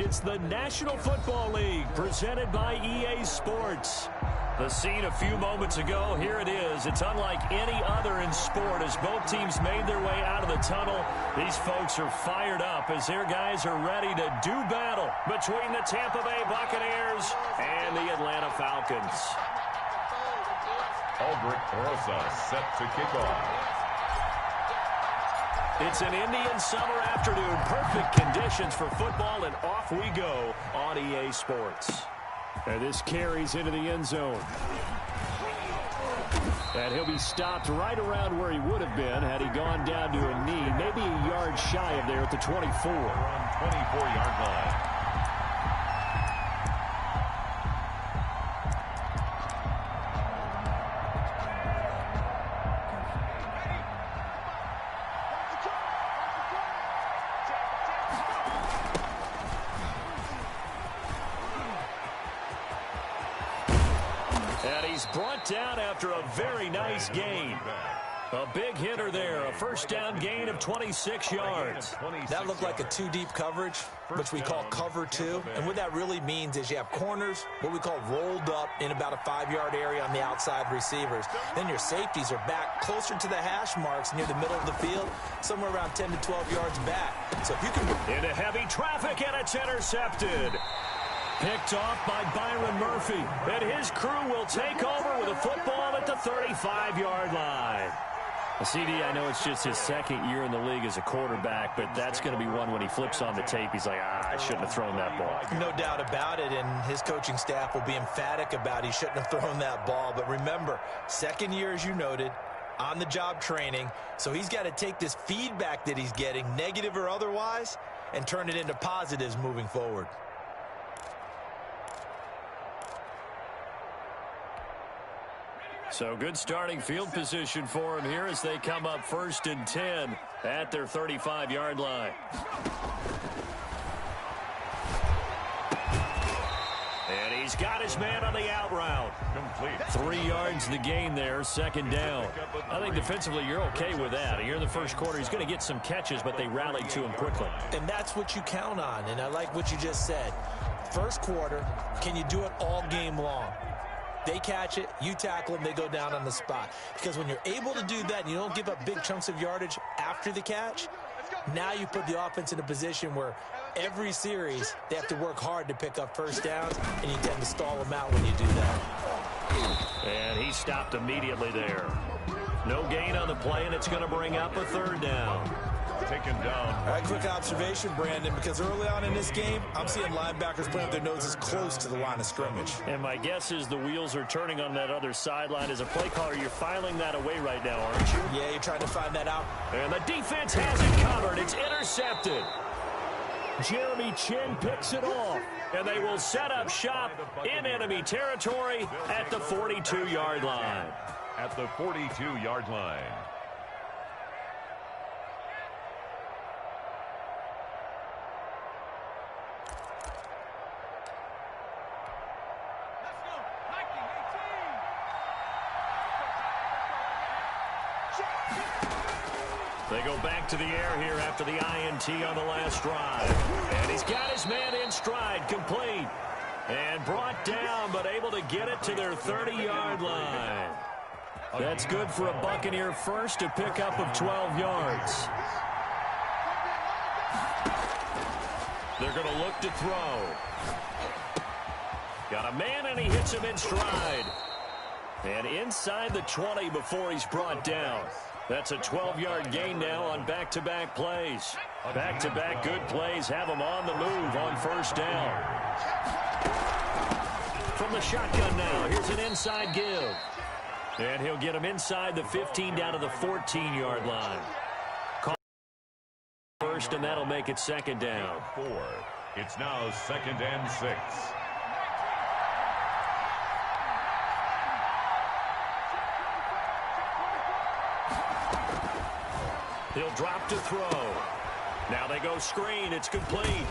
It's the National Football League presented by EA Sports. The scene a few moments ago, here it is. It's unlike any other in sport as both teams made their way out of the tunnel. These folks are fired up as their guys are ready to do battle between the Tampa Bay Buccaneers and the Atlanta Falcons. Aldrich Rosa set to kick off. It's an Indian summer afternoon. Perfect conditions for football, and off we go on EA Sports. And this carries into the end zone. And he'll be stopped right around where he would have been had he gone down to a knee, maybe a yard shy of there at the 24. On 24-yard line. Brought down after a very nice gain. A big hitter there. A first down gain of 26 yards. That looked like a two-deep coverage, which we call cover two. And what that really means is you have corners, what we call rolled up in about a 5-yard area on the outside receivers. Then your safeties are back closer to the hash marks near the middle of the field, somewhere around 10 to 12 yards back. So if you can... Into heavy traffic, and it's intercepted. Picked off by Byron Murphy. And his crew will take over with a football at the 35-yard line. CD, I know it's just his second year in the league as a quarterback, but that's going to be one when he flips on the tape. He's like, I shouldn't have thrown that ball. No doubt about it, and his coaching staff will be emphatic about he shouldn't have thrown that ball. But remember, second year, as you noted, on-the-job training, so he's got to take this feedback that he's getting, negative or otherwise, and turn it into positives moving forward. So good starting field position for him here as they come up 1st and 10 at their 35-yard line. And he's got his man on the out route. Complete. 3 yards the gain there, second down. I think defensively you're okay with that. Here in the first quarter, he's going to get some catches, but they rallied to him quickly. And that's what you count on, and I like what you just said. First quarter, can you do it all game long? They catch it, you tackle them, they go down on the spot. Because when you're able to do that and you don't give up big chunks of yardage after the catch, now you put the offense in a position where every series they have to work hard to pick up first downs, and you tend to stall them out when you do that. And he stopped immediately there. No gain on the play, and it's going to bring up a 3rd down. Taken down. All right, quick observation, Brandon, because early on in this game, I'm seeing linebackers putting up their noses close to the line of scrimmage. And my guess is the wheels are turning on that other sideline. As a play caller, you're filing that away right now, aren't you? Yeah, you're trying to find that out. And the defense has it covered. It's intercepted. Jeremy Chin picks it off. And they will set up shop in enemy territory at the 42-yard line. At the 42-yard line. They go back to the air here after the INT on the last drive. And he's got his man in stride, complete. And brought down, but able to get it to their 30-yard line. That's good for a Buccaneer first, a pickup of 12 yards. They're going to look to throw. Got a man, and he hits him in stride. And inside the 20 before he's brought down. That's a 12-yard gain now on back-to-back plays. Back-to-back good plays have him on the move on first down. From the shotgun now, here's an inside give. And he'll get him inside the 15 down to the 14-yard line. Call first, and that'll make it 2nd down. 4. It's now 2nd and 6. He'll drop to throw. Now they go screen. It's complete.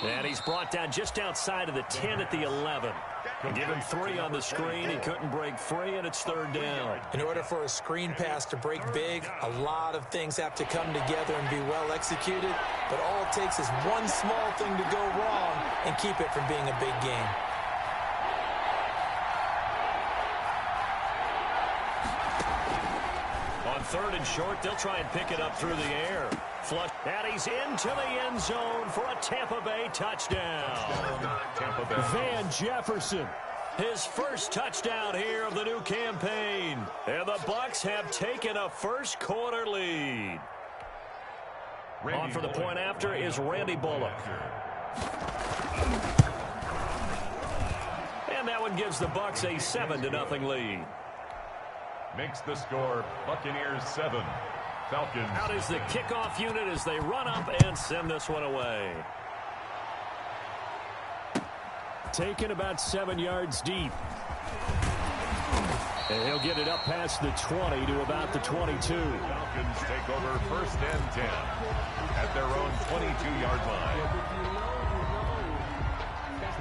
And he's brought down just outside of the 10 at the 11. Give him 3 on the screen. He couldn't break free, and it's 3rd down. In order for a screen pass to break big, a lot of things have to come together and be well executed. But all it takes is one small thing to go wrong and keep it from being a big game. On 3rd and short, they'll try and pick it up through the air. Flush, and he's into the end zone for a Tampa Bay touchdown. Tampa Bay. Van Jefferson, his first touchdown here of the new campaign. And the Bucs have taken a first quarter lead. On for the point after is Randy Bullock. And that one gives the Bucs a 7-0 lead. Makes the score Buccaneers 7. Falcons. Out is the kickoff unit as they run up and send this one away. Taken about 7 yards deep. And he'll get it up past the 20 to about the 22. Falcons take over 1st and 10 at their own 22-yard line.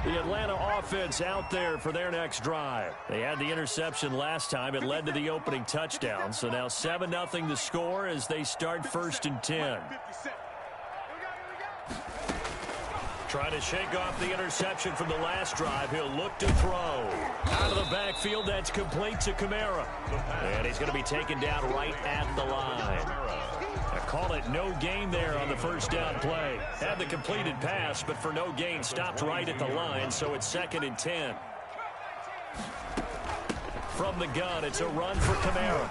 The Atlanta offense out there for their next drive. They had the interception last time. It led to the opening touchdown. So now 7-0 the score as they start 1st and 10. Trying to shake off the interception from the last drive. He'll look to throw. Out of the backfield, that's complete to Kamara. And he's going to be taken down right at the line. Call it no gain there on the 1st down play. Had the completed pass, but for no gain, stopped right at the line, so it's 2nd and 10. From the gun, it's a run for Kamara.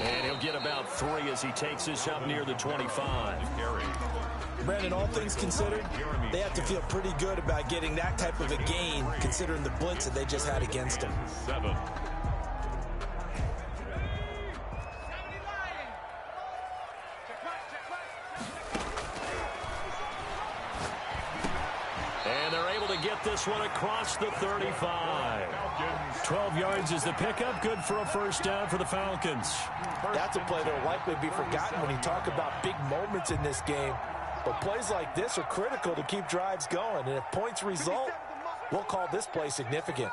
And he'll get about 3 as he takes this up near the 25. Brandon, all things considered, they have to feel pretty good about getting that type of a gain, considering the blitz that they just had against him. 7. And they're able to get this one across the 35. 12 yards is the pickup. Good for a 1st down for the Falcons. That's a play that will likely be forgotten when you talk about big moments in this game. But plays like this are critical to keep drives going. And if points result, we'll call this play significant.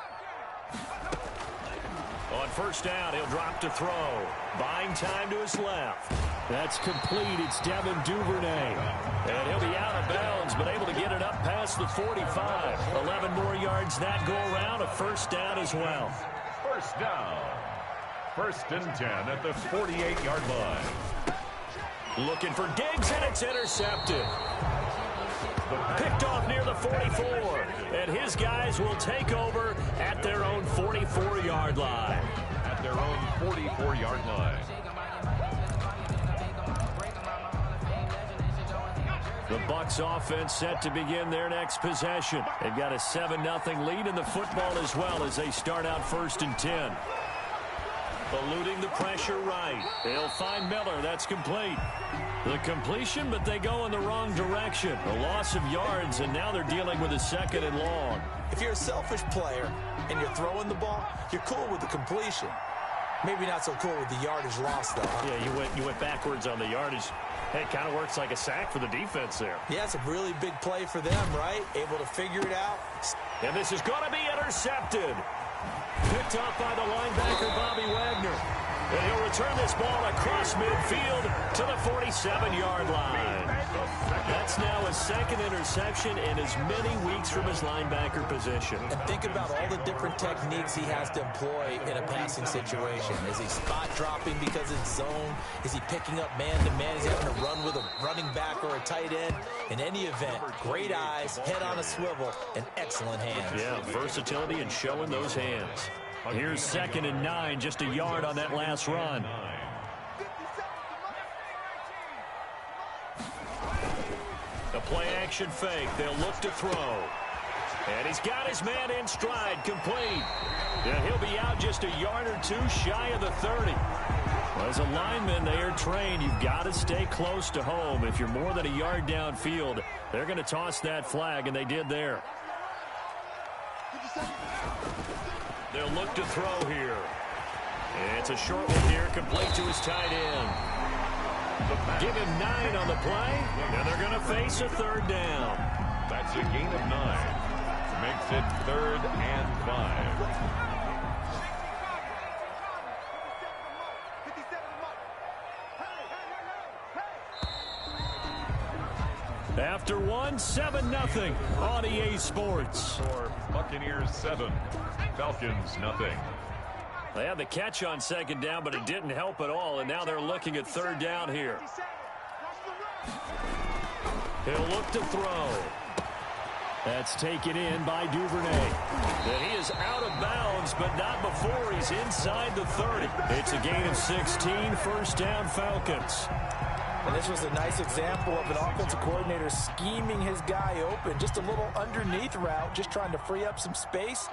On 1st down, he'll drop to throw. Buying time to his left. That's complete. It's Devin Duvernay. And he'll be out of bounds, but able to get it up past the 45. 11 more yards that go around. A 1st down as well. 1st down. 1st and 10 at the 48-yard line. Looking for Diggs, and it's intercepted. Picked off near the 44. And his guys will take over at their own 44-yard line. At their own 44-yard line. The Bucs offense set to begin their next possession. They've got a 7-0 lead in the football as well as they start out 1st and 10. Eluding the pressure right. They'll find Miller. That's complete. The completion, but they go in the wrong direction. A loss of yards, and now they're dealing with a 2nd and long. If you're a selfish player and you're throwing the ball, you're cool with the completion. Maybe not so cool with the yardage loss, though. Huh? Yeah, you went backwards on the yardage. Hey, it kind of works like a sack for the defense there. Yeah, it's a really big play for them, right? Able to figure it out. And this is going to be intercepted. Picked off by the linebacker, Bobby Wagner. And he'll return this ball across midfield to the 47-yard line. That's now his 2nd interception in as many weeks from his linebacker position. And think about all the different techniques he has to employ in a passing situation. Is he spot dropping because it's zone? Is he picking up man-to-man? Is he having to run with a running back or a tight end? In any event, great eyes, head on a swivel, and excellent hands. Yeah, versatility and showing those hands. Here's 2nd and 9, just a yard on that last run. A play-action fake. They'll look to throw. And he's got his man in stride, complete. And he'll be out just a yard or 2 shy of the 30. Well, as a lineman, they are trained. You've got to stay close to home. If you're more than a yard downfield, they're going to toss that flag, and they did there. They'll look to throw here. And it's a short one here, complete to his tight end. Give him 9 on the play, and they're going to face a 3rd down. That's a gain of 9. Makes it 3rd and 5. After one, 7-0 on EA Sports. For Buccaneers 7, Falcons nothing. They had the catch on 2nd down, but it didn't help at all, and now they're looking at 3rd down here. He'll look to throw. That's taken in by Duvernay. And he is out of bounds, but not before he's inside the 30. It's a gain of 16, 1st down Falcons. And this was a nice example of an offensive coordinator scheming his guy open. Just a little underneath route, just trying to free up some space,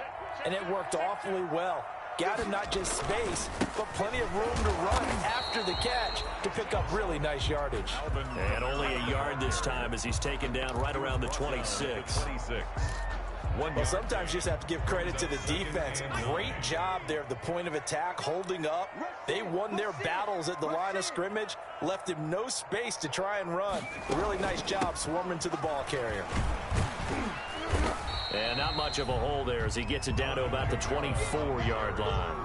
and it worked awfully well. Got him not just space, but plenty of room to run after the catch to pick up really nice yardage. And only a yard this time as he's taken down right around the 26. Well, sometimes you just have to give credit to the defense. Great job there at the point of attack, holding up. They won their battles at the line of scrimmage, left him no space to try and run. A really nice job swarming to the ball carrier. And not much of a hole there as he gets it down to about the 24-yard line.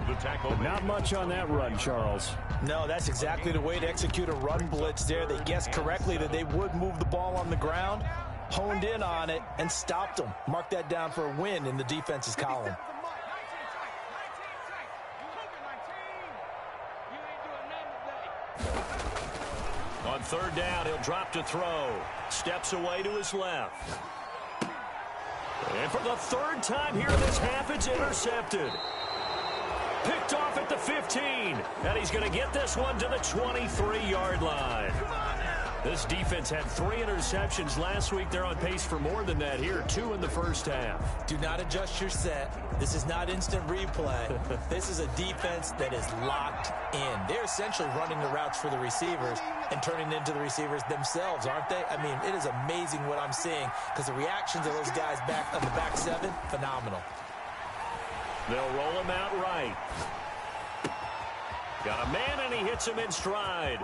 The tackle. Not much on that run, Charles. No, that's exactly the way to execute a run blitz there. They guessed correctly that they would move the ball on the ground, honed in on it, and stopped them. Mark that down for a win in the defense's column. On 3rd down, he'll drop to throw. Steps away to his left. And for the 3rd time here in this half, it's intercepted. Picked off at the 15. And he's going to get this one to the 23-yard line. This defense had 3 interceptions last week. They're on pace for more than that here. 2 in the 1st half. Do not adjust your set. This is not instant replay. This is a defense that is locked in. They're essentially running the routes for the receivers and turning into the receivers themselves, aren't they? I mean, it is amazing what I'm seeing because the reactions of those guys back on the back 7, phenomenal. They'll roll him out right. Got a man, and he hits him in stride.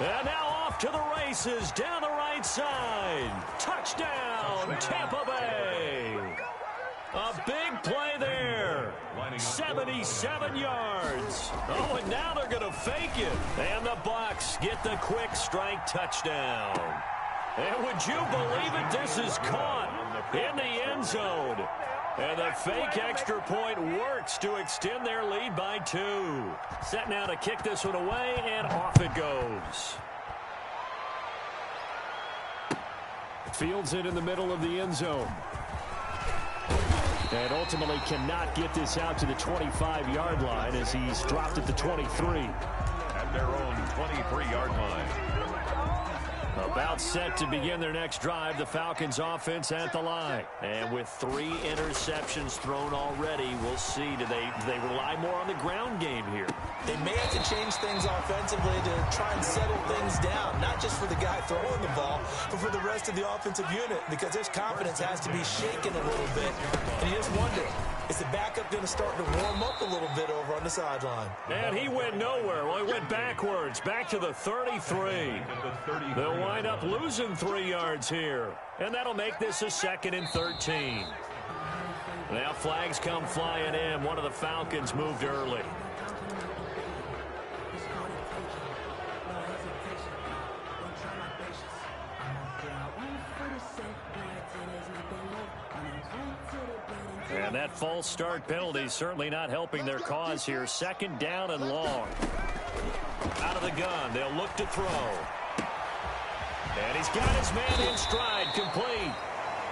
And now off to the races, down the right side. Touchdown, Tampa Bay. A big play there. 77 yards. Oh, and now they're going to fake it. And the Bucs get the quick strike touchdown. And would you believe it? This is caught in the end zone. And the fake extra point works to extend their lead by 2. Set now to kick this one away, and off it goes. Fields it in the middle of the end zone. And ultimately cannot get this out to the 25-yard line as he's dropped at the 23. At their own 23-yard line. About set to begin their next drive, the Falcons offense at the line. And with 3 interceptions thrown already, we'll see. Do they rely more on the ground game here? They may have to change things offensively to try and settle things down, not just for the guy throwing the ball, but for the rest of the offensive unit, because his confidence has to be shaken a little bit. And you just wonder, is the backup going to start to warm up a little bit over on the sideline? And he went nowhere. Well, he went backwards, back to the 33. They'll wind up losing 3 yards here. And that'll make this a 2nd and 13. Now flags come flying in. One of the Falcons moved early. And that false start penalty certainly not helping their cause here. 2nd down and long. Out of the gun. They'll look to throw. And he's got his man in stride, complete.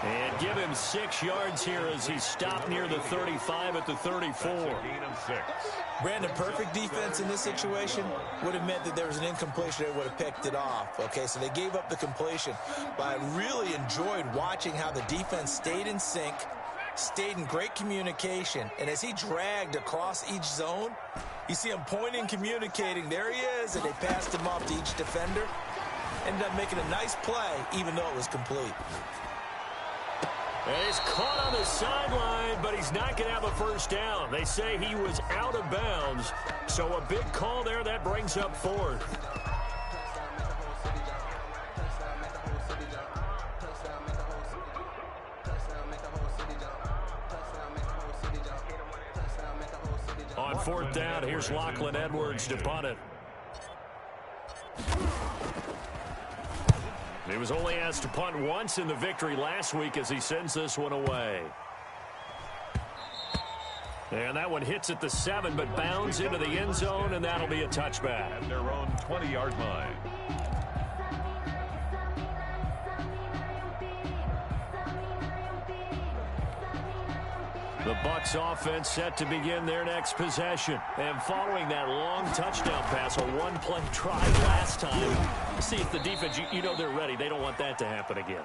And give him 6 yards here as he's stopped near the 35 at the 34. Brandon, perfect defense in this situation would have meant that there was an incompletion. They would have picked it off. Okay, so they gave up the completion. But I really enjoyed watching how the defense stayed in sync, stayed in great communication. And as he dragged across each zone, you see him pointing, communicating. There he is, and they passed him off to each defender. Ended up making a nice play, even though it was complete. And he's caught on the sideline, but he's not going to have a 1st down. They say he was out of bounds, so a big call there. That brings up 4th. 4th down. Here's Lachlan Edwards to punt it. He was only asked to punt once in the victory last week as he sends this one away. And that one hits at the 7, but bounds into the end zone, and that'll be a touchback. At their own 20-yard line. The Bucs offense set to begin their next possession. And following that long touchdown pass, a one-play drive last time, see if the defense, you know they're ready. They don't want that to happen again.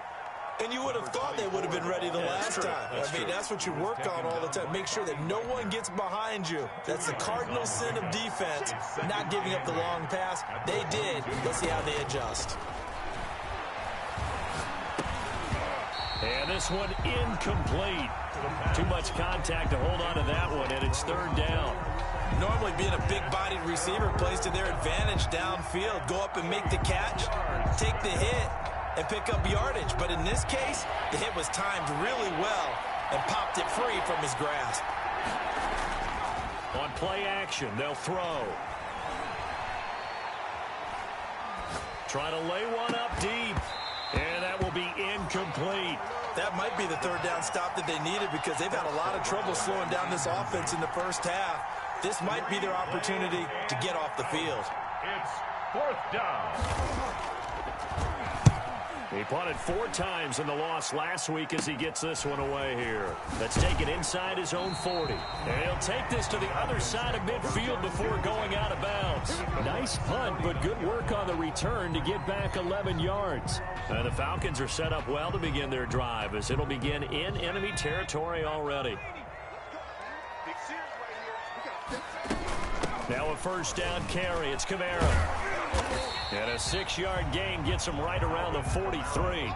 And you would have thought they would have been ready the last time. That's what you work on all the time. Make sure that no one gets behind you. That's the cardinal sin of defense, not giving up the long pass. They did. Let's see how they adjust. And this one incomplete. Too much contact to hold on to that one, and it's 3rd down. Normally being a big-bodied receiver plays to their advantage downfield. Go up and make the catch, take the hit, and pick up yardage. But in this case, the hit was timed really well and popped it free from his grasp. On play action, they'll throw. Try to lay one up deep. And that will be incomplete. That might be the 3rd down stop that they needed because they've had a lot of trouble slowing down this offense in the first half. This might be their opportunity to get off the field. It's 4th down. He punted 4 times in the loss last week as he gets this one away here. That's taken inside his own 40. And he'll take this to the other side of midfield before going out of bounds. Nice punt, but good work on the return to get back 11 yards. And the Falcons are set up well to begin their drive as it'll begin in enemy territory already. Now a 1st down carry. It's Kamara. And a 6-yard gain gets them right around the 43.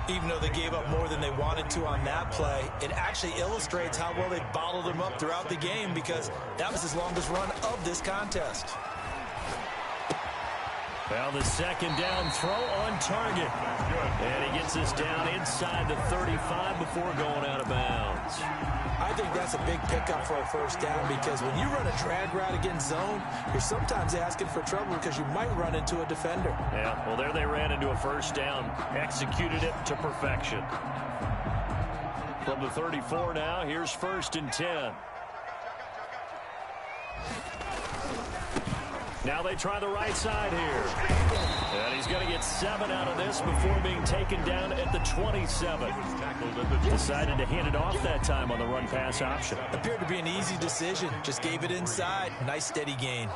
Even though they gave up more than they wanted to on that play, it actually illustrates how well they bottled them up throughout the game because that was his longest run of this contest. Now the 2nd down throw on target. And he gets this down inside the 35 before going out of bounds. I think that's a big pickup for a 1st down because when you run a drag route against zone, you're sometimes asking for trouble because you might run into a defender. Yeah, well, there they ran into a 1st down, executed it to perfection. From the 34 now, here's 1st and 10. Now they try the right side here. And he's going to get 7 out of this before being taken down at the 27. Decided to hand it off that time on the run-pass option. Appeared to be an easy decision. Just gave it inside. Nice steady gain.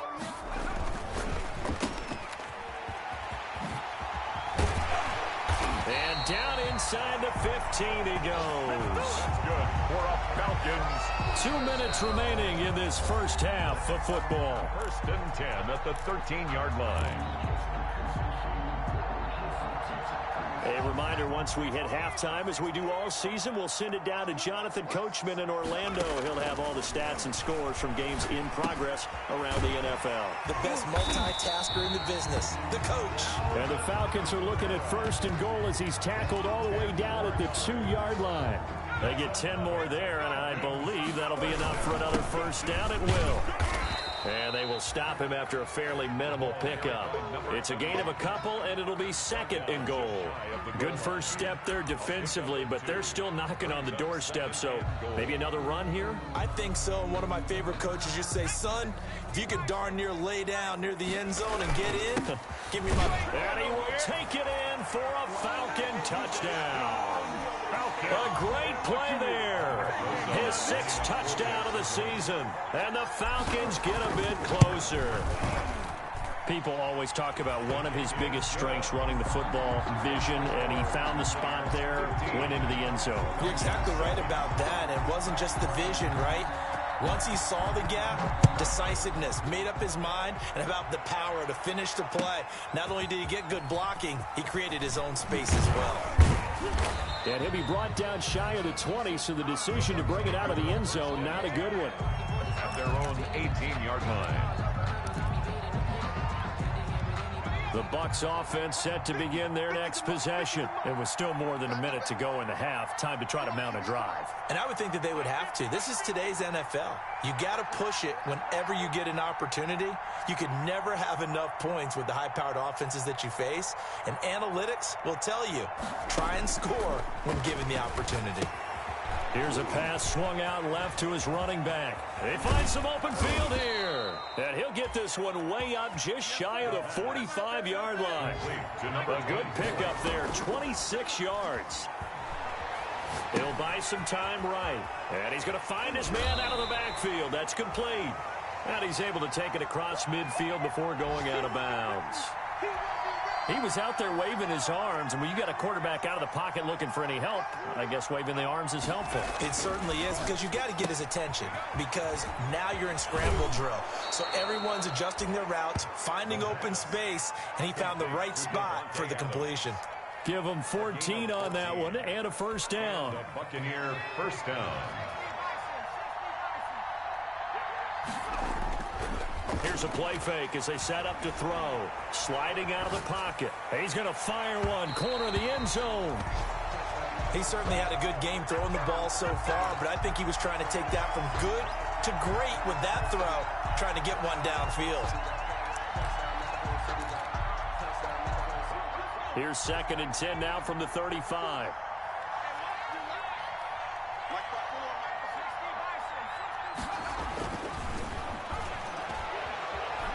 And down inside the 15 he goes. Good for a Falcons. 2 minutes remaining in this first half of football. 1st and 10 at the 13-yard line. A reminder, once we hit halftime, as we do all season, we'll send it down to Jonathan Coachman in Orlando. He'll have all the stats and scores from games in progress around the NFL. The best multitasker in the business, the coach. And the Falcons are looking at 1st and goal as he's tackled all the way down at the 2-yard line. They get 10 more there, and I believe that'll be enough for another 1st down. It will. And they will stop him after a fairly minimal pickup. It's a gain of a couple, and it'll be 2nd and goal. Good first step there defensively, but they're still knocking on the doorstep, so maybe another run here? I think so. And one of my favorite coaches used to say, son, if you could darn near lay down near the end zone and get in, give me my... And he will take it in for a Falcon touchdown. A great play there. His 6th touchdown of the season. And the Falcons get a bit closer. People always talk about one of his biggest strengths, running the football, vision, and he found the spot there, went into the end zone. You're exactly right about that. It wasn't just the vision, right? Once he saw the gap, decisiveness, made up his mind, and about the power to finish the play. Not only did he get good blocking, he created his own space as well. And he'll be brought down shy of the 20, so the decision to bring it out of the end zone, not a good one. At their own 18-yard line. The Bucs offense set to begin their next possession. It was still more than a minute to go in the half. Time to try to mount a drive. And I would think that they would have to. This is today's NFL. You got to push it whenever you get an opportunity. You could never have enough points with the high-powered offenses that you face. And analytics will tell you, try and score when given the opportunity. Here's a pass swung out left to his running back. They find some open field here. And he'll get this one way up just shy of the 45-yard line. A good pickup there, 26 yards. He'll buy some time right. And he's going to find his man out of the backfield. That's complete. And he's able to take it across midfield before going out of bounds. He was out there waving his arms, and when you got a quarterback out of the pocket looking for any help, I guess waving the arms is helpful. It certainly is, because you got to get his attention, because now you're in scramble drill. So everyone's adjusting their routes, finding open space, and he found the right spot for the completion. Give him 14 on that one and a first down. The Buccaneer first down. Here's a play fake as they set up to throw. Sliding out of the pocket. He's going to fire one. Corner of the end zone. He certainly had a good game throwing the ball so far, but I think he was trying to take that from good to great with that throw, trying to get one downfield. Here's 2nd and 10 now from the 35.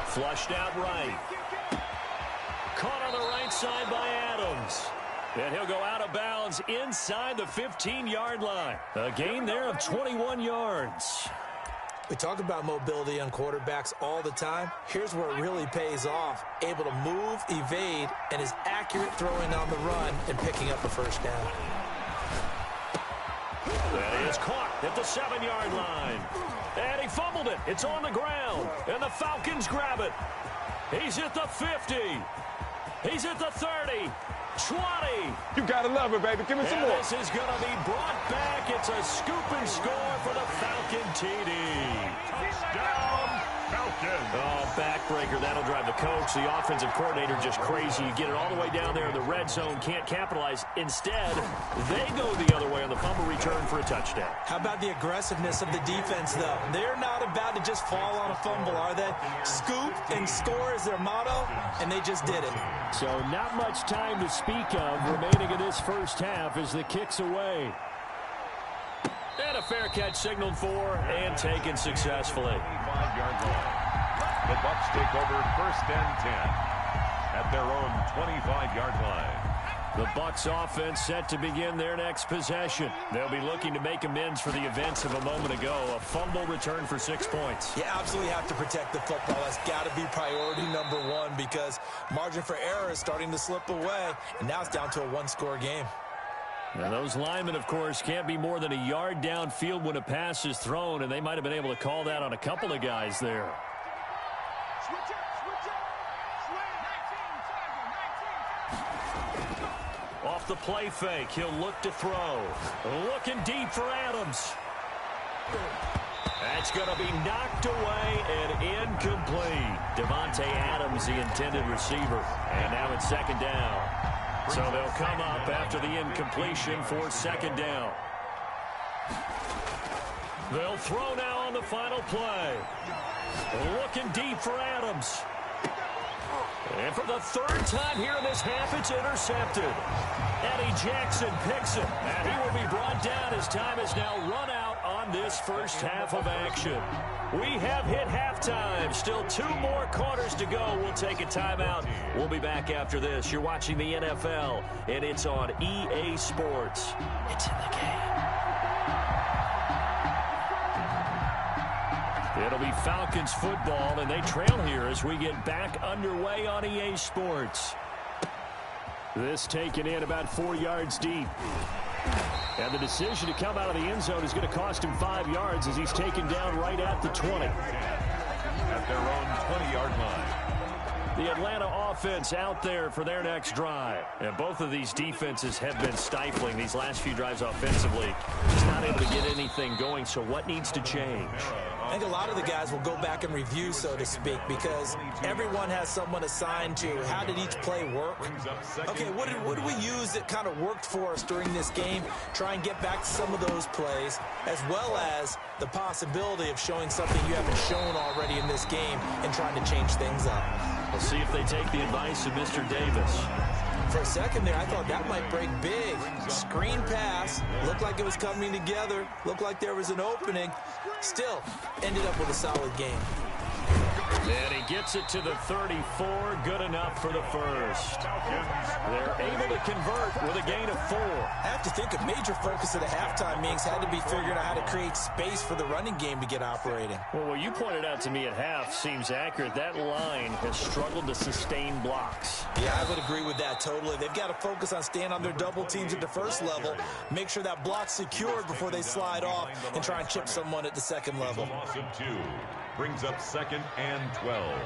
Flushed out right. Caught on the right side by Adams. And he'll go out of bounds inside the 15-yard line. A gain there of 21 yards. We talk about mobility on quarterbacks all the time. Here's where it really pays off. Able to move, evade, and is accurate throwing on the run and picking up a first down. That is caught at the 7-yard line. And he fumbled it. It's on the ground. And the Falcons grab it. He's at the 50. He's at the 30. 20. You gotta love it, baby. Give me some more. This is going to be brought back. It's a scoop and score for the Falcon TD. Touchdown, Falcons. Oh, backbreaker. That'll drive the coach, the offensive coordinator, just crazy. You get it all the way down there in the red zone, can't capitalize. Instead, they go the other way on the fumble return for a touchdown. How about the aggressiveness of the defense, though? They're not about to just fall on a fumble, are they? Scoop and score is their motto, and they just did it. So not much time to speak of remaining in this first half as the kick's away. And a fair catch signaled for and taken successfully. 5-yard line. The Bucs take over 1st and 10 at their own 25-yard line. The Bucs offense set to begin their next possession. They'll be looking to make amends for the events of a moment ago. A fumble return for 6 points. You absolutely have to protect the football. That's got to be priority number one, because margin for error is starting to slip away, and now it's down to a one-score game. And those linemen, of course, can't be more than a yard downfield when a pass is thrown, and they might have been able to call that on a couple of guys there. Off the play fake, he'll look to throw. Looking deep for Adams. That's going to be knocked away and incomplete. Devontae Adams, the intended receiver. And now it's 2nd down. So they'll come up after the incompletion for 2nd down. They'll throw now on the final play. Looking deep for Adams. And for the 3rd time here in this half, it's intercepted. Eddie Jackson picks it, and he will be brought down as time has now run out on this first half of action. We have hit halftime. Still 2 more quarters to go. We'll take a timeout. We'll be back after this. You're watching the NFL, and it's on EA Sports. It's in the game. It'll be Falcons football, and they trail here as we get back underway on EA Sports. This taken in about 4 yards deep. And the decision to come out of the end zone is going to cost him 5 yards as he's taken down right at the 20. At their own 20-yard line. The Atlanta offense out there for their next drive. And both of these defenses have been stifling these last few drives offensively. Just not able to get anything going, so what needs to change? I think a lot of the guys will go back and review, so to speak, because everyone has someone assigned to how did each play work. Okay, what did we use that kind of worked for us during this game? Try and get back to some of those plays, as well as the possibility of showing something you haven't shown already in this game and trying to change things up. We'll see if they take the advice of Mr. Davis. For a second there, I thought that might break big. Screen pass. Looked like it was coming together. Looked like there was an opening. Still, ended up with a solid game. And he gets it to the 34. Good enough for the first. They're able to convert with a gain of 4. I have to think a major focus of the halftime meetings had to be figuring out how to create space for the running game to get operating. Well, what you pointed out to me at half seems accurate. That line has struggled to sustain blocks. Yeah, I would agree with that totally. They've got to focus on staying on their double teams at the first level, make sure that block's secured before they slide off, and try and chip someone at the second level. Loss of 2 brings up 2nd and 12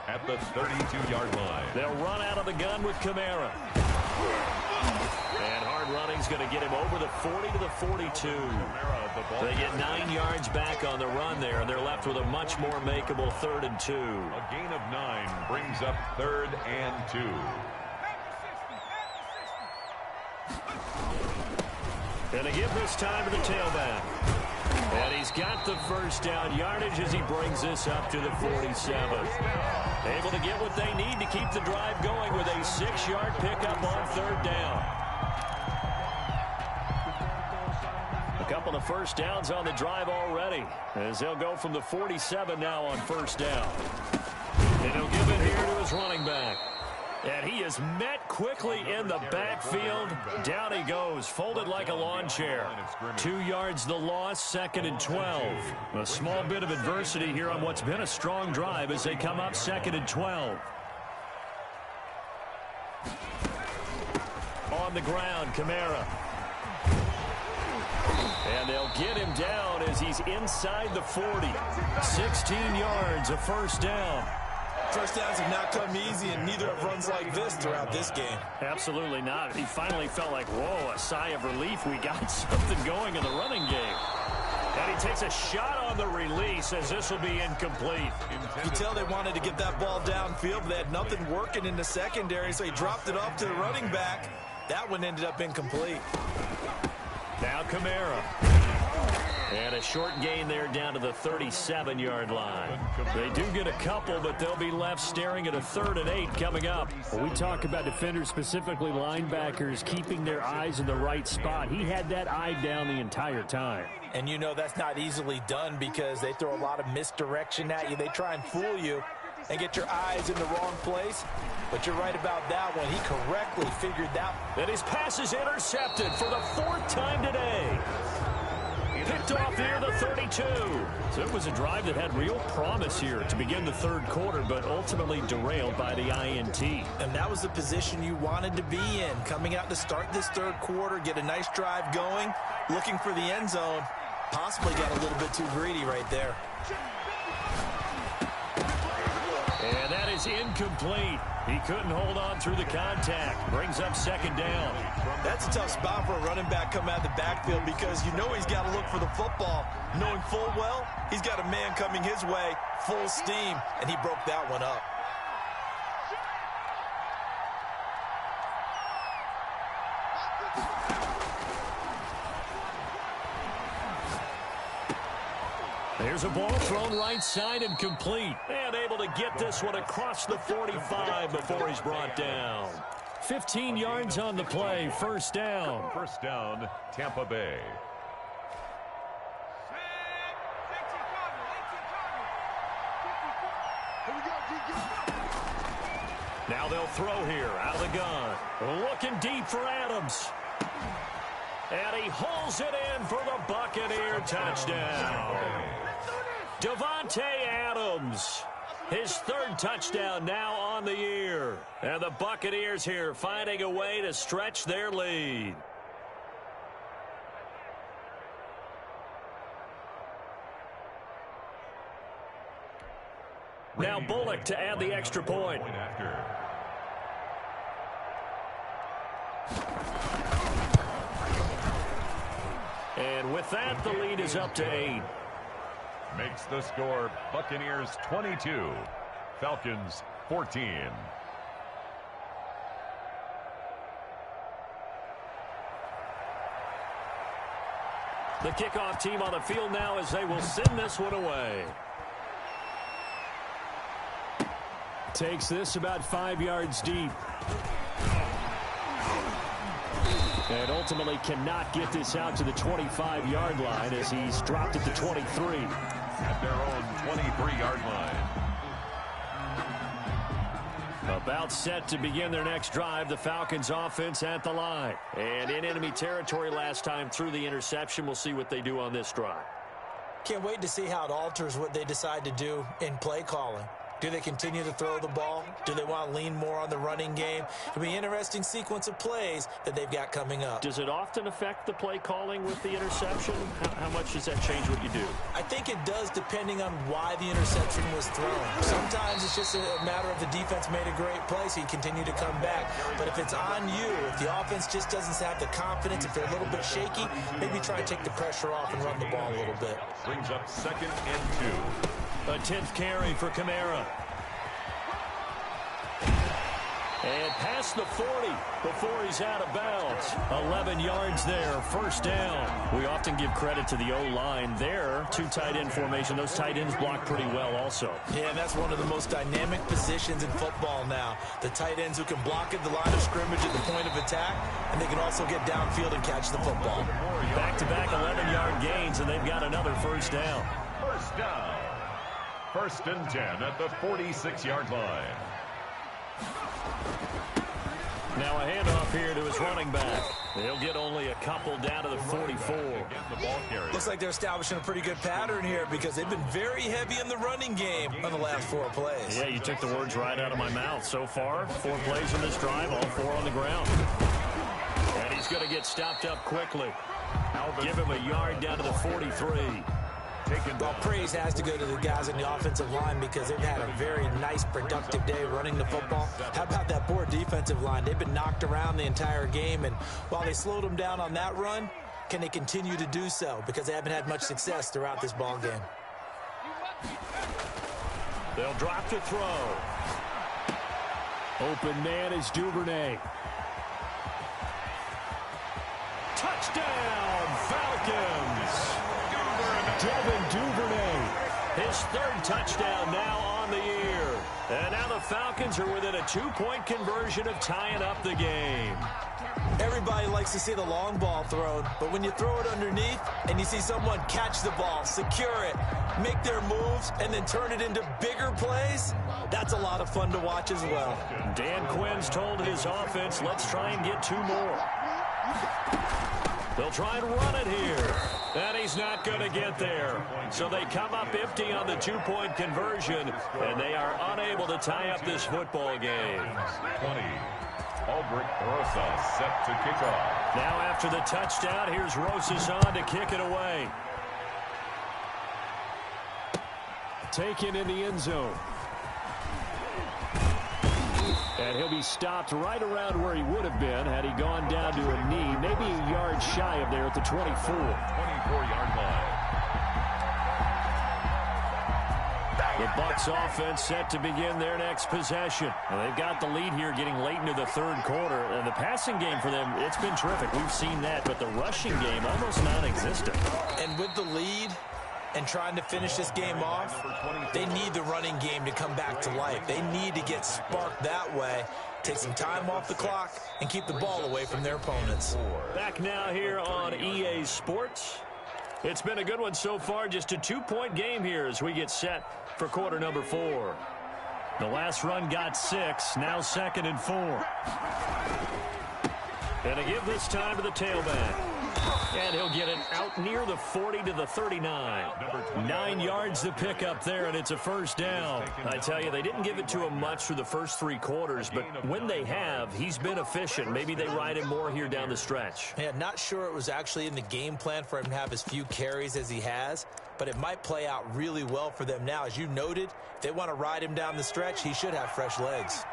at the 32-yard line. They'll run out of the gun with Kamara. And hard running's going to get him over the 40 to the 42. So they get 9 yards back on the run there, and they're left with a much more makeable 3rd and 2. A gain of 9 brings up 3rd and 2. And they give this time to the tailback. And he's got the first down yardage as he brings this up to the 47. Able to get what they need to keep the drive going with a 6-yard pickup on 3rd down. A couple of first downs on the drive already, as they'll go from the 47 now on 1st down. And he'll give it here to his running back. And he is met quickly in the backfield. Down he goes, folded like a lawn chair. 2 yards the loss, 2nd and 12. A small bit of adversity here on what's been a strong drive as they come up 2nd and 12. On the ground, Kamara. And they'll get him down as he's inside the 40. 16 yards, a first down. First downs have not come easy, and neither have runs like this throughout this game. Absolutely not. He finally felt like, whoa, a sigh of relief. We got something going in the running game. And he takes a shot on the release as this will be incomplete. You tell they wanted to get that ball downfield, but they had nothing working in the secondary, so he dropped it off to the running back. That one ended up incomplete. Now Kamara. And a short gain there down to the 37-yard line. They do get a couple, but they'll be left staring at a 3rd and 8 coming up. Well, we talk about defenders, specifically linebackers, keeping their eyes in the right spot. He had that eye down the entire time. And you know that's not easily done because they throw a lot of misdirection at you. They try and fool you and get your eyes in the wrong place. But you're right about that one. He correctly figured that. And his pass is intercepted for the 4th time today. Picked off near the 32. So it was a drive that had real promise here to begin the 3rd quarter, but ultimately derailed by the INT. And that was the position you wanted to be in. Coming out to start this 3rd quarter, get a nice drive going, looking for the end zone. Possibly got a little bit too greedy right there. And that is incomplete. He couldn't hold on through the contact. Brings up 2nd down. That's a tough spot for a running back coming out of the backfield because you know he's got to look for the football, knowing full well he's got a man coming his way, full steam, and he broke that one up. There's a ball thrown right side and complete. And able to get this one across the 45 before he's brought down. 15 yards on the play, 1st down. 1st down, Tampa Bay. Now they'll throw here out of the gun. Looking deep for Adams. And he hauls it in for the Buccaneer touchdown. Davante Adams, his 3rd touchdown now on the year. And the Buccaneers here finding a way to stretch their lead. Now Bullock to add the extra point. And with that, the lead is up to 8. Makes the score Buccaneers 22, Falcons 14. The kickoff team on the field now as they will send this one away. Takes this about 5 yards deep. And ultimately cannot get this out to the 25-yard line as he's dropped at the 23. At their own 23-yard line. About set to begin their next drive, the Falcons offense at the line. And in enemy territory last time through the interception. We'll see what they do on this drive. Can't wait to see how it alters what they decide to do in play calling. Do they continue to throw the ball? Do they want to lean more on the running game? It'll be an interesting sequence of plays that they've got coming up. Does it often affect the play calling with the interception? How much does that change what you do? I think it does depending on why the interception was thrown. Sometimes it's just a matter of the defense made a great play, so you continue to come back. But if it's on you, if the offense just doesn't have the confidence, if they're a little bit shaky, maybe try and take the pressure off and run the ball a little bit. Brings up 2nd and 2. A 10th carry for Kamara. And past the 40 before he's out of bounds. 11 yards there, first down. We often give credit to the O-line there. 2 tight end formation. Those tight ends block pretty well also. Yeah, and that's one of the most dynamic positions in football now. The tight ends who can block at the line of scrimmage at the point of attack, and they can also get downfield and catch the football. Back-to-back 11-yard gains, and they've got another first down. First down. 1st and 10 at the 46-yard line. Now a handoff here to his running back. They'll get only a couple down to the 44. Looks like they're establishing a pretty good pattern here because they've been very heavy in the running game on the last 4 plays. Yeah, you took the words right out of my mouth. So far, 4 plays in this drive, all 4 on the ground. And he's going to get stopped up quickly. Give him a yard down to the 43. Well, praise has to go to the guys on the offensive line because they've had a very nice, productive day running the football. How about that poor defensive line? They've been knocked around the entire game, and while they slowed them down on that run, can they continue to do so? Because they haven't had much success throughout this ball game. They'll drop to throw. Open man is Duvernay. Touchdown, Falcons! Devin Duvernay. His 3rd touchdown now on the year. And now the Falcons are within a 2-point conversion of tying up the game. Everybody likes to see the long ball thrown, but when you throw it underneath and you see someone catch the ball, secure it, make their moves, and then turn it into bigger plays, that's a lot of fun to watch as well. Dan Quinn's told his offense, let's try and get 2 more. They'll try and run it here. And he's not going to get there. So they come up empty on the 2-point conversion, and they are unable to tie up this football game. 20. Aldrich Rosas set to kick off. Now after the touchdown, here's Rosas on to kick it away. Taken in the end zone. And he'll be stopped right around where he would have been had he gone down to a knee, maybe a yard shy of there at the 24. 24-yard line. The Bucs offense set to begin their next possession. Well, they've got the lead here getting late into the 3rd quarter. And the passing game for them, it's been terrific. We've seen that, but the rushing game almost non-existent. And with the lead and trying to finish this game off, they need the running game to come back to life. They need to get sparked that way, take some time off the clock, and keep the ball away from their opponents. Back now here on EA Sports. It's been a good one so far, just a 2-point game here as we get set for quarter number 4. The last run got 6, now 2nd and 4. And a give this time to the tailback. And he'll get it out near the 40 to the 39. 9 yards to pick up there, and it's a first down. I tell you, they didn't give it to him much through the first 3 quarters, but when they have, he's been efficient. Maybe they ride him more here down the stretch. Yeah, not sure it was actually in the game plan for him to have as few carries as he has, but it might play out really well for them now. As you noted, if they want to ride him down the stretch, he should have fresh legs.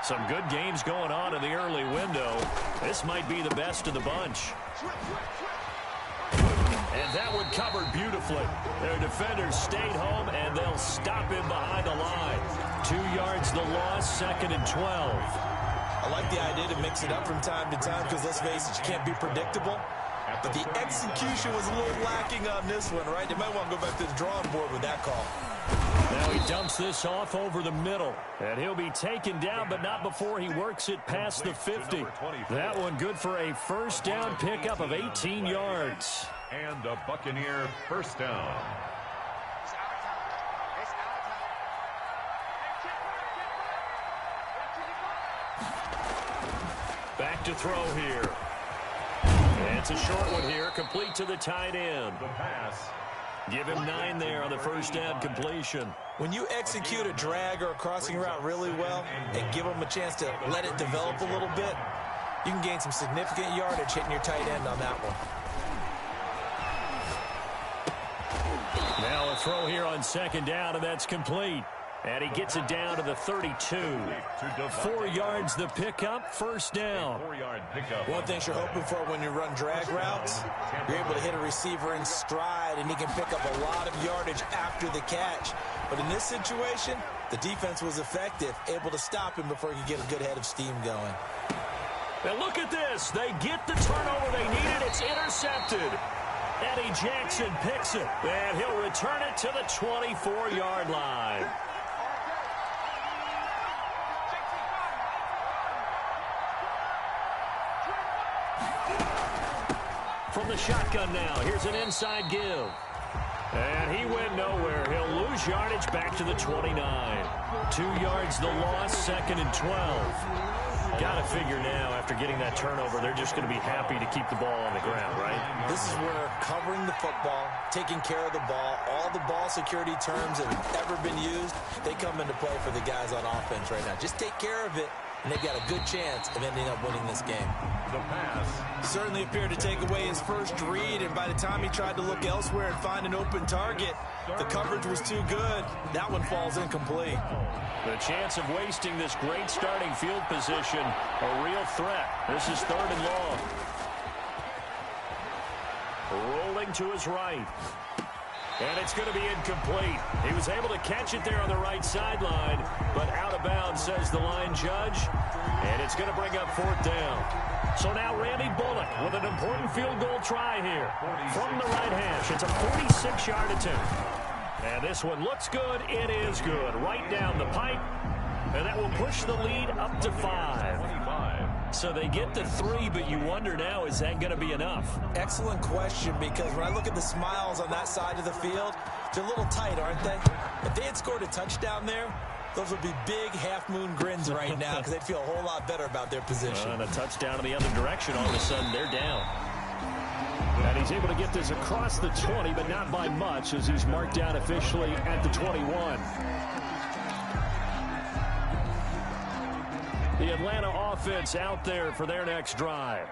Some good games going on in the early window. This might be the best of the bunch. And that one covered beautifully. Their defenders stayed home, and they'll stop him behind the line. 2 yards the loss, 2nd and 12. I like the idea to mix it up from time to time because, let's face it, you can't be predictable. But the execution was a little lacking on this one, right? They might want to go back to the drawing board with that call. Now he dumps this off over the middle. And he'll be taken down, but not before he works it past the 50. That one good for a first down pickup of 18 yards. And a Buccaneer first down. Back to throw here. And it's a short one here, complete to the tight end. The pass. Give him 9 there on the first down completion. When you execute a drag or a crossing route really well and give them a chance to let it develop a little bit, you can gain some significant yardage hitting your tight end on that one. Now a throw here on 2nd down, and that's complete. And he gets it down to the 32. 4 yards the pickup, first down. 4-yard pickup. One thing you're hoping for when you run drag routes, you're able to hit a receiver in stride, and he can pick up a lot of yardage after the catch. But in this situation, the defense was effective, able to stop him before he could get a good head of steam going. Now look at this. They get the turnover they needed. It's intercepted. Eddie Jackson picks it, and he'll return it to the 24-yard line. From the shotgun now, here's an inside give. And he went nowhere. He'll lose yardage back to the 29. 2 yards the loss, 2nd and 12. Got to figure now, after getting that turnover, they're just going to be happy to keep the ball on the ground, right? This is where covering the football, taking care of the ball, all the ball security terms that have ever been used, they come into play for the guys on offense right now. Just take care of it, and they've got a good chance of ending up winning this game. The pass. Certainly appeared to take away his first read, and by the time he tried to look elsewhere and find an open target, the coverage was too good. That one falls incomplete. The chance of wasting this great starting field position, a real threat. This is 3rd and long. Rolling to his right. And it's going to be incomplete. He was able to catch it there on the right sideline, but out of bounds, says the line judge. And it's going to bring up 4th down. So now Randy Bullock with an important field goal try here. From the right hash, it's a 46-yard attempt. And this one looks good. It is good. Right down the pipe. And that will push the lead up to 5. So they get to 3, but you wonder now, is that going to be enough? Excellent question, because when I look at the smiles on that side of the field, they're a little tight, aren't they? If they had scored a touchdown there, those would be big half-moon grins right now because they'd feel a whole lot better about their position. And a touchdown in the other direction, all of a sudden they're down. And he's able to get this across the 20, but not by much, as he's marked down officially at the 21. The Atlanta offense out there for their next drive.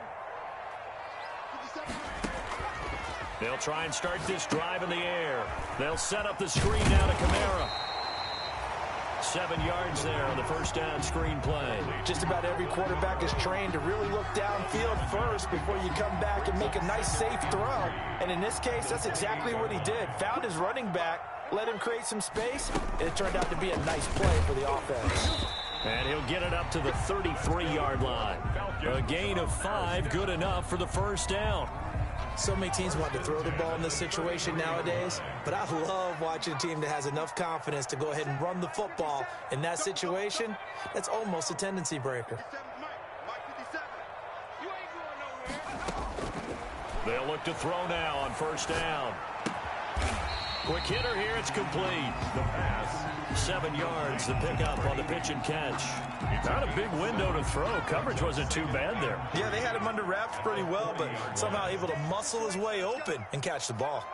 They'll try and start this drive in the air. They'll set up the screen now to Kamara. 7 yards there on the first down screen play. Just about every quarterback is trained to really look downfield first before you come back and make a nice, safe throw. And in this case, that's exactly what he did. Found his running back, let him create some space, and it turned out to be a nice play for the offense. And he'll get it up to the 33-yard line. A gain of 5, good enough for the first down. So many teams want to throw the ball in this situation nowadays, but I love watching a team that has enough confidence to go ahead and run the football. In that situation, that's almost a tendency breaker. They'll look to throw now on first down. Quick hitter here, it's complete. The pass. 7 yards, the pickup on the pitch and catch. Not a big window to throw. Coverage wasn't too bad there. Yeah, they had him under wraps pretty well, but somehow able to muscle his way open and catch the ball.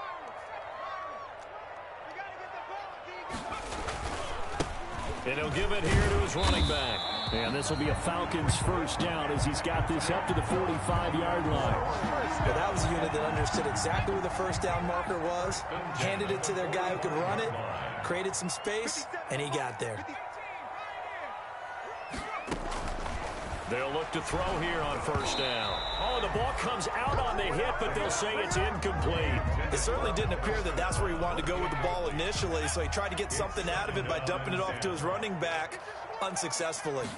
And he'll give it here to his running back. And this will be a Falcons first down as he's got this up to the 45-yard line. Well, that was a unit that understood exactly where the first down marker was, handed it to their guy who could run it, created some space, and he got there. They'll look to throw here on first down. Oh, the ball comes out on the hit, but they'll say it's incomplete. It certainly didn't appear that that's where he wanted to go with the ball initially, so he tried to get something out of it by dumping it off to his running back unsuccessfully.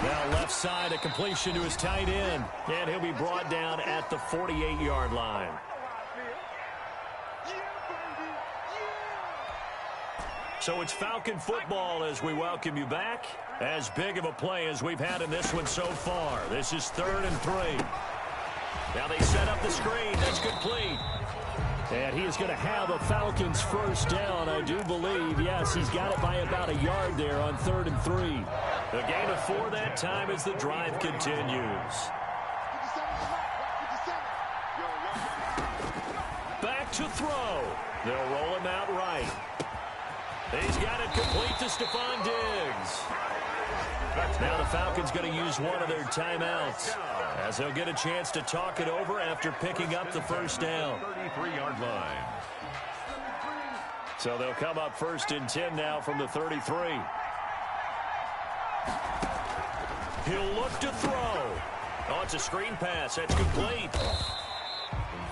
Now left side, a completion to his tight end, and he'll be brought down at the 48-yard line. So it's Falcon football as we welcome you back. As big of a play as we've had in this one so far. This is 3rd and 3. Now they set up the screen. That's complete. And he is going to have a Falcons first down, I do believe. Yes, he's got it by about a yard there on 3rd and 3. A gain of 4 that time as the drive continues. Back to throw. They'll roll him out right. He's got it complete to Stephon Diggs. Now the Falcons going to use one of their timeouts as they'll get a chance to talk it over after picking up the first down. 33-yard line. So they'll come up 1st and 10 now from the 33. He'll look to throw. Oh, it's a screen pass. That's complete.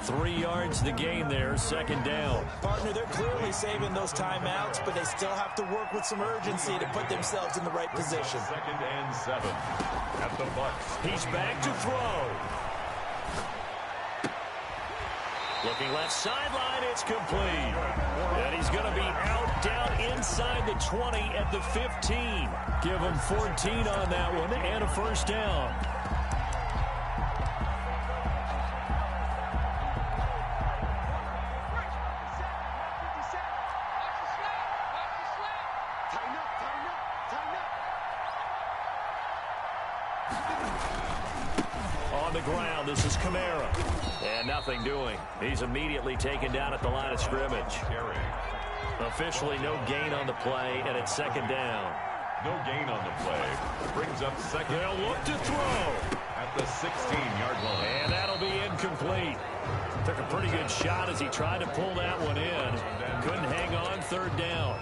3 yards the gain there, 2nd down. Partner, they're clearly saving those timeouts, but they still have to work with some urgency to put themselves in the right position. 2nd and 7 at the Bucks. He's back to throw. Looking left sideline, it's complete. And he's going to be out down inside the 20 at the 15. Give him 14 on that one and a first down. On the ground, this is Kamara. And nothing doing. He's immediately taken down at the line of scrimmage. Officially no gain on the play, and it's 2nd down. No gain on the play. Brings up 2nd. They'll look to throw. At the 16-yard line. And that'll be incomplete. Took a pretty good shot as he tried to pull that one in. Couldn't hang on, 3rd down.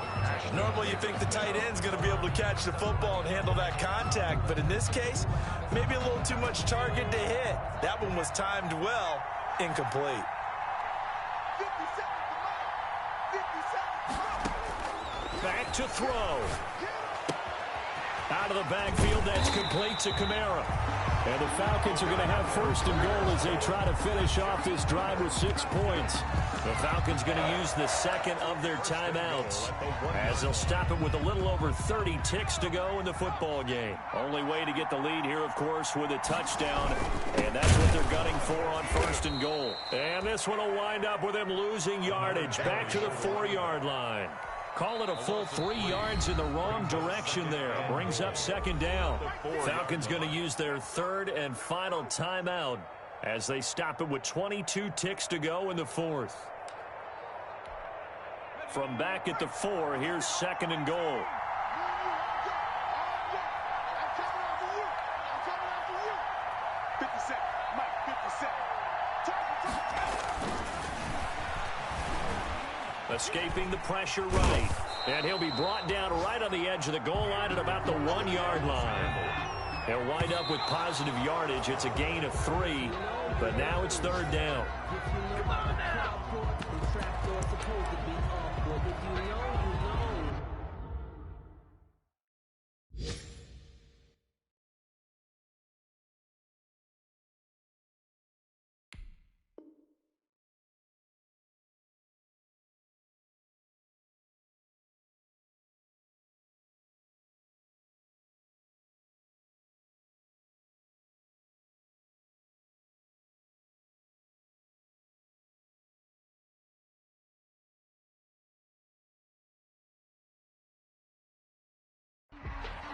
Normally you think the tight end's going to be able to catch the football and handle that contact, but in this case, maybe a little too much target to hit. That one was timed well, incomplete. Back to throw. Out of the backfield, that's complete to Kamara. And the Falcons are going to have 1st and goal as they try to finish off this drive with 6 points. The Falcons going to use the 2nd of their timeouts as they'll stop it with a little over 30 ticks to go in the football game. Only way to get the lead here, of course, with a touchdown, and that's what they're gunning for on 1st and goal. And this one will wind up with him losing yardage back to the 4-yard line. Call it a full 3 yards in the wrong direction there. Brings up 2nd down. Falcons going to use their 3rd and final timeout as they stop it with 22 ticks to go in the 4th. From back at the 4, here's 2nd and goal. Escaping the pressure right. And he'll be brought down right on the edge of the goal line at about the 1-yard line. He'll wind up with positive yardage. It's a gain of 3, but now it's 3rd down.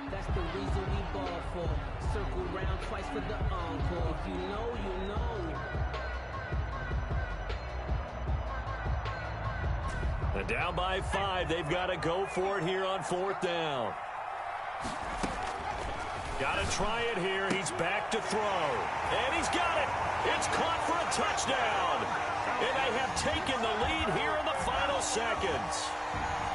That's the reason we ball for. Circle round twice for the encore. If you know, you know. And down by 5. They've got to go for it here on 4th down. Got to try it here. He's back to throw. And he's got it. It's caught for a touchdown. And they have taken the lead here in the final seconds.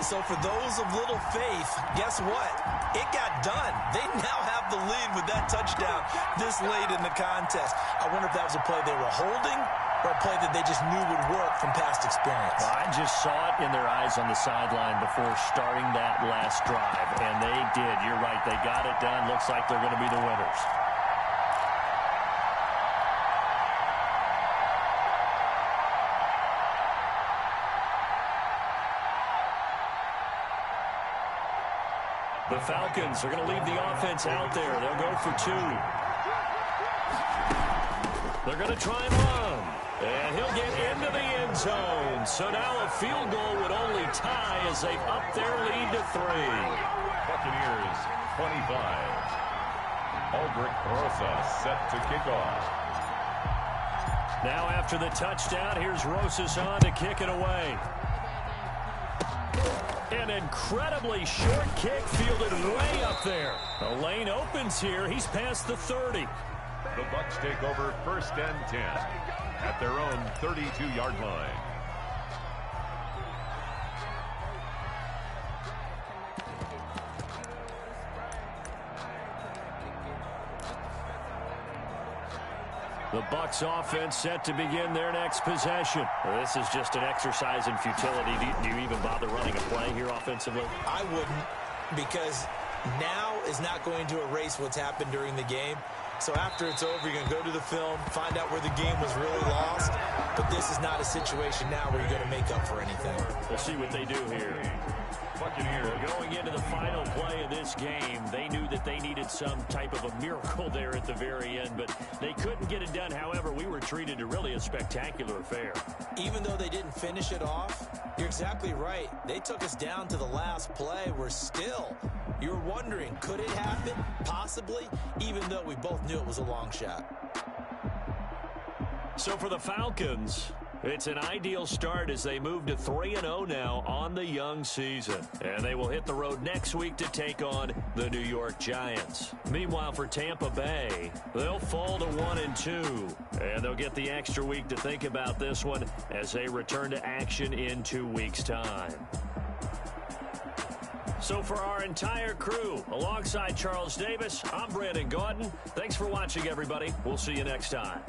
So for those of little faith, guess what? It got done. They now have the lead with that touchdown this late in the contest. I wonder if that was a play they were holding or a play that they just knew would work from past experience. Well, I just saw it in their eyes on the sideline before starting that last drive, and they did. You're right. They got it done. Looks like they're going to be the winners. The Falcons are going to leave the offense out there. They'll go for 2. They're going to try and run. And he'll get into the end zone. So now a field goal would only tie as they've upped their lead to 3. Buccaneers 25. Aldrich Rosas set to kick off. Now after the touchdown, here's Rosas on to kick it away. An incredibly short kick fielded way up there. The lane opens here. He's past the 30. The Bucs take over 1st and 10 at their own 32-yard line. The Bucs offense set to begin their next possession. Well, this is just an exercise in futility. Do you even bother running a play here offensively? I wouldn't, because now is not going to erase what's happened during the game. So after it's over, you're going to go to the film, find out where the game was really lost. But this is not a situation now where you're going to make up for anything. We'll see what they do here. Going into the final play of this game, they knew that they needed some type of a miracle there at the very end, but they couldn't get it done. However, we were treated to really a spectacular affair. Even though they didn't finish it off, you're exactly right. They took us down to the last play. You're wondering, could it happen? Possibly, even though we both knew it was a long shot. So for the Falcons, it's an ideal start as they move to 3-0 now on the young season. And they will hit the road next week to take on the New York Giants. Meanwhile, for Tampa Bay, they'll fall to 1-2. And they'll get the extra week to think about this one as they return to action in 2 weeks' time. So for our entire crew, alongside Charles Davis, I'm Brandon Gaudin. Thanks for watching, everybody. We'll see you next time.